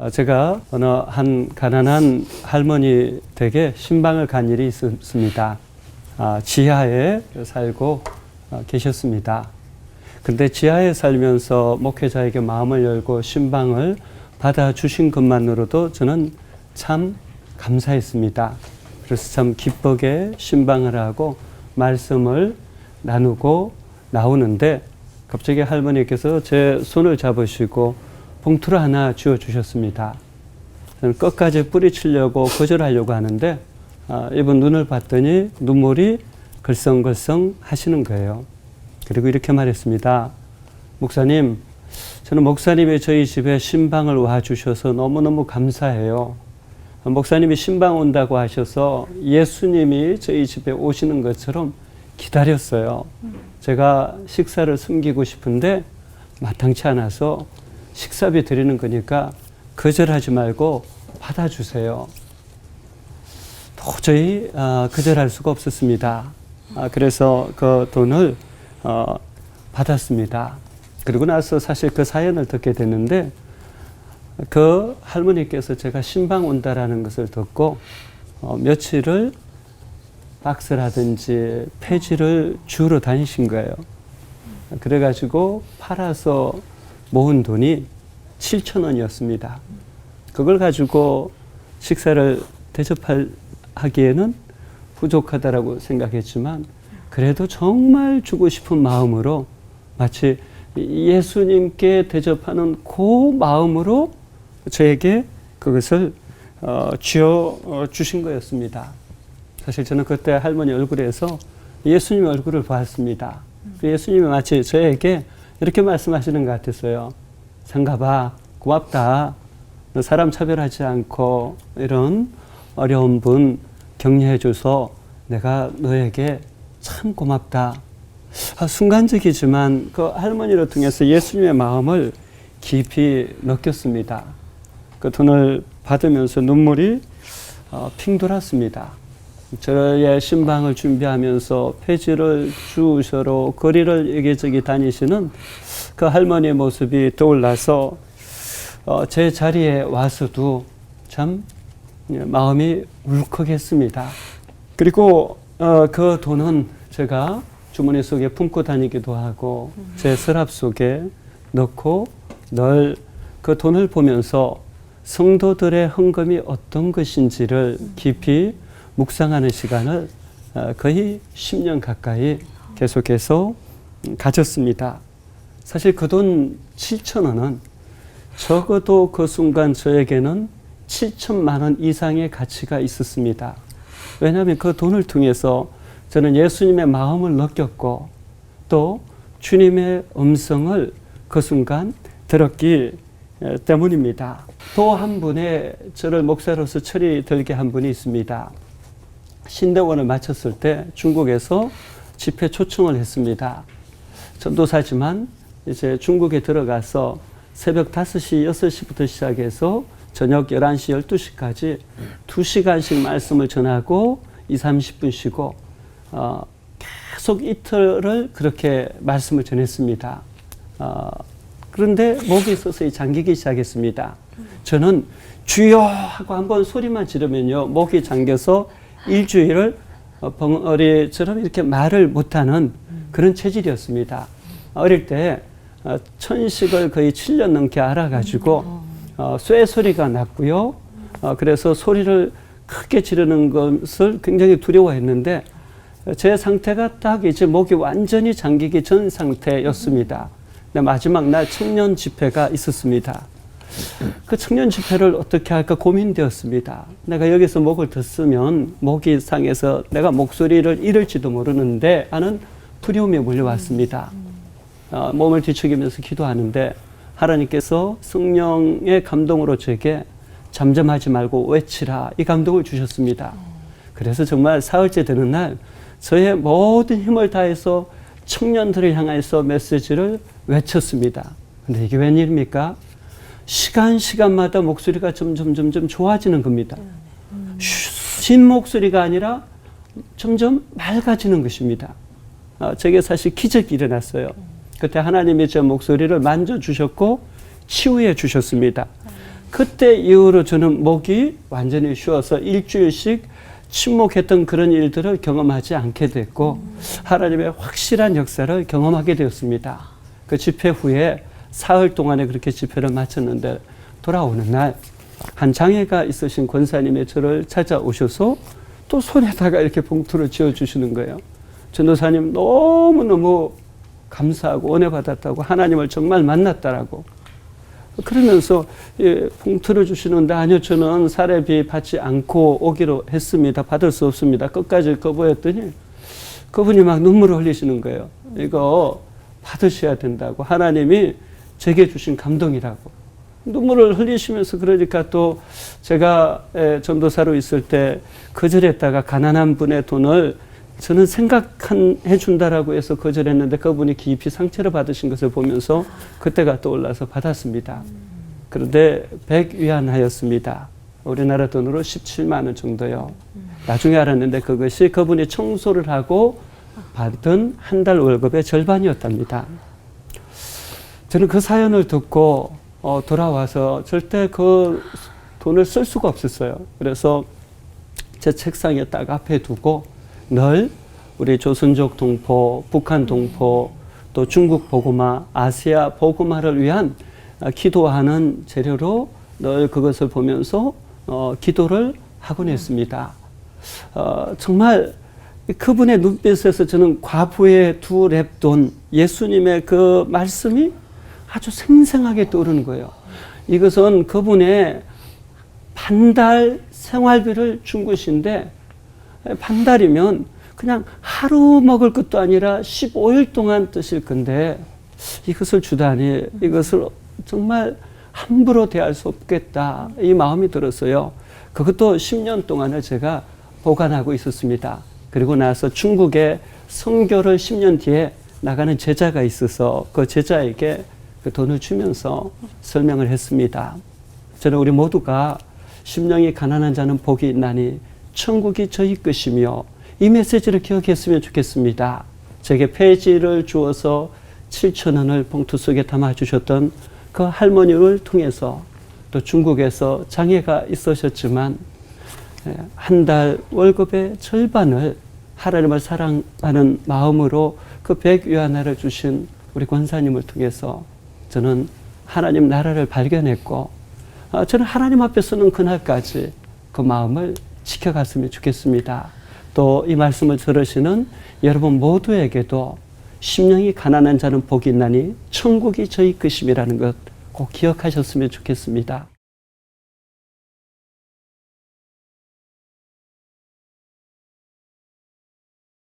제가 어느 한 가난한 할머니 댁에 신방을 간 일이 있었습니다. 지하에 살고 계셨습니다. 근데 지하에 살면서 목회자에게 마음을 열고 신방을 받아주신 것만으로도 저는 참 감사했습니다. 그래서 참 기쁘게 신방을 하고 말씀을 나누고 나오는데 갑자기 할머니께서 제 손을 잡으시고 봉투를 하나 쥐어주셨습니다. 저는 끝까지 뿌리치려고 거절하려고 하는데 이분 눈을 봤더니 눈물이 글썽글썽 하시는 거예요. 그리고 이렇게 말했습니다. 목사님, 저는 목사님이 저희 집에 신방을 와주셔서 너무너무 감사해요. 목사님이 신방 온다고 하셔서 예수님이 저희 집에 오시는 것처럼 기다렸어요. 제가 식사를 숨기고 싶은데 마땅치 않아서 식사비 드리는 거니까 거절하지 말고 받아주세요. 도저히 거절할 수가 없었습니다. 그래서 그 돈을 받았습니다. 그리고 나서 사실 그 사연을 듣게 됐는데 그 할머니께서 제가 신방 온다라는 것을 듣고 며칠을 박스라든지 폐지를 주우러 다니신 거예요. 그래가지고 팔아서 모은 돈이 7,000원이었습니다. 그걸 가지고 식사를 대접하기에는 부족하다라고 생각했지만 그래도 정말 주고 싶은 마음으로 마치 예수님께 대접하는 그 마음으로 저에게 그것을 쥐어 주신 거였습니다. 사실 저는 그때 할머니 얼굴에서 예수님 얼굴을 봤습니다. 예수님이 마치 저에게 이렇게 말씀하시는 것 같았어요. 상가봐, 고맙다. 너 사람 차별하지 않고 이런 어려운 분 격려해줘서 내가 너에게 참 고맙다. 순간적이지만 그 할머니를 통해서 예수님의 마음을 깊이 느꼈습니다. 그 돈을 받으면서 눈물이 핑 돌았습니다. 저의 신방을 준비하면서 폐지를 주우셔로 거리를 여기저기 다니시는 그 할머니의 모습이 떠올라서 제 자리에 와서도 참 마음이 울컥했습니다. 그리고 그 돈은 제가 주머니 속에 품고 다니기도 하고 제 서랍 속에 넣고 늘 그 돈을 보면서 성도들의 헌금이 어떤 것인지를 깊이 묵상하는 시간을 거의 10년 가까이 계속해서 가졌습니다. 사실 그 돈 7,000원은 적어도 그 순간 저에게는 7천만 원 이상의 가치가 있었습니다. 왜냐하면 그 돈을 통해서 저는 예수님의 마음을 느꼈고 또 주님의 음성을 그 순간 들었기 때문입니다. 또 한 분의 저를 목사로서 철이 들게 한 분이 있습니다. 신대원을 마쳤을 때 중국에서 집회 초청을 했습니다. 전도사지만 이제 중국에 들어가서 새벽 5시, 6시부터 시작해서 저녁 11시, 12시까지 2시간씩 말씀을 전하고 30분 쉬고 계속 이틀을 그렇게 말씀을 전했습니다. 그런데 목이 서서히 잠기기 시작했습니다. 저는 주여 하고 한번 소리만 지르면요 목이 잠겨서 일주일을 벙어리처럼 이렇게 말을 못하는 그런 체질이었습니다. 어릴 때 천식을 거의 7년 넘게 알아가지고 쇠소리가 났고요. 그래서 소리를 크게 지르는 것을 굉장히 두려워했는데 제 상태가 딱 이제 목이 완전히 잠기기 전 상태였습니다. 마지막 날 청년 집회가 있었습니다. 그 청년 집회를 어떻게 할까 고민되었습니다. 내가 여기서 목을 더 쓰면 목이 상해서 내가 목소리를 잃을지도 모르는데 하는 두려움이 몰려왔습니다. 몸을 뒤척이면서 기도하는데 하나님께서 성령의 감동으로 제게 잠잠하지 말고 외치라 이 감동을 주셨습니다. 그래서 정말 사흘째 되는 날 저의 모든 힘을 다해서 청년들을 향해서 메시지를 외쳤습니다. 근데 이게 웬일입니까? 시간마다 목소리가 점점 좋아지는 겁니다. 쉰 목소리가 아니라 점점 맑아지는 것입니다. 제게 사실 기적이 일어났어요. 그때 하나님이 제 목소리를 만져주셨고 치유해 주셨습니다. 그때 이후로 저는 목이 완전히 쉬어서 일주일씩 침묵했던 그런 일들을 경험하지 않게 됐고 하나님의 확실한 역사를 경험하게 되었습니다. 그 집회 후에 사흘 동안에 그렇게 집회를 마쳤는데 돌아오는 날 한 장애가 있으신 권사님이 저를 찾아오셔서 또 손에다가 이렇게 봉투를 쥐어주시는 거예요. 전도사님 너무너무 감사하고 은혜 받았다고, 하나님을 정말 만났다라고. 그러면서 봉투를 주시는데 아니요, 저는 사례비 받지 않고 오기로 했습니다. 받을 수 없습니다. 끝까지 거부했더니 그분이 막 눈물을 흘리시는 거예요. 이거 받으셔야 된다고, 하나님이 제게 주신 감동이라고. 눈물을 흘리시면서 그러니까 또 제가 전도사로 있을 때 거절했다가 가난한 분의 돈을 저는 생각해 준다라고 해서 거절했는데 그분이 깊이 상처를 받으신 것을 보면서 그때가 떠올라서 받았습니다. 그런데 100위안하였습니다. 우리나라 돈으로 17만 원 정도요. 나중에 알았는데 그것이 그분이 청소를 하고 받은 한 달 월급의 절반이었답니다. 저는 그 사연을 듣고 돌아와서 절대 그 돈을 쓸 수가 없었어요. 그래서 제 책상에 딱 앞에 두고 늘 우리 조선족 동포, 북한 동포, 또 중국 보고마, 아시아 보고마를 위한 기도하는 재료로 늘 그것을 보면서 기도를 하곤 했습니다. 정말 그분의 눈빛에서 저는 과부의 두 랩돈, 예수님의 그 말씀이 아주 생생하게 떠오르는 거예요. 이것은 그분의 반달 생활비를 준 것인데, 반달이면 그냥 하루 먹을 것도 아니라 15일 동안 드실 건데 이것을 주다니, 이것을 정말 함부로 대할 수 없겠다, 이 마음이 들었어요. 그것도 10년 동안을 제가 보관하고 있었습니다. 그리고 나서 중국에 선교를 10년 뒤에 나가는 제자가 있어서 그 제자에게 그 돈을 주면서 설명을 했습니다. 저는 우리 모두가 심령이 가난한 자는 복이 있나니 천국이 저희 것이며, 이 메시지를 기억했으면 좋겠습니다. 제게 페이지를 주어서 7,000원을 봉투 속에 담아주셨던 그 할머니를 통해서 또 중국에서 장애가 있으셨지만 한 달 월급의 절반을 하나님을 사랑하는 마음으로 그 100위안화를 주신 우리 권사님을 통해서 저는 하나님 나라를 발견했고, 저는 하나님 앞에 서는 그날까지 그 마음을 지켜갔으면 좋겠습니다. 또 이 말씀을 들으시는 여러분 모두에게도 심령이 가난한 자는 복이 있나니 천국이 저희 것임이라는 것 꼭 기억하셨으면 좋겠습니다.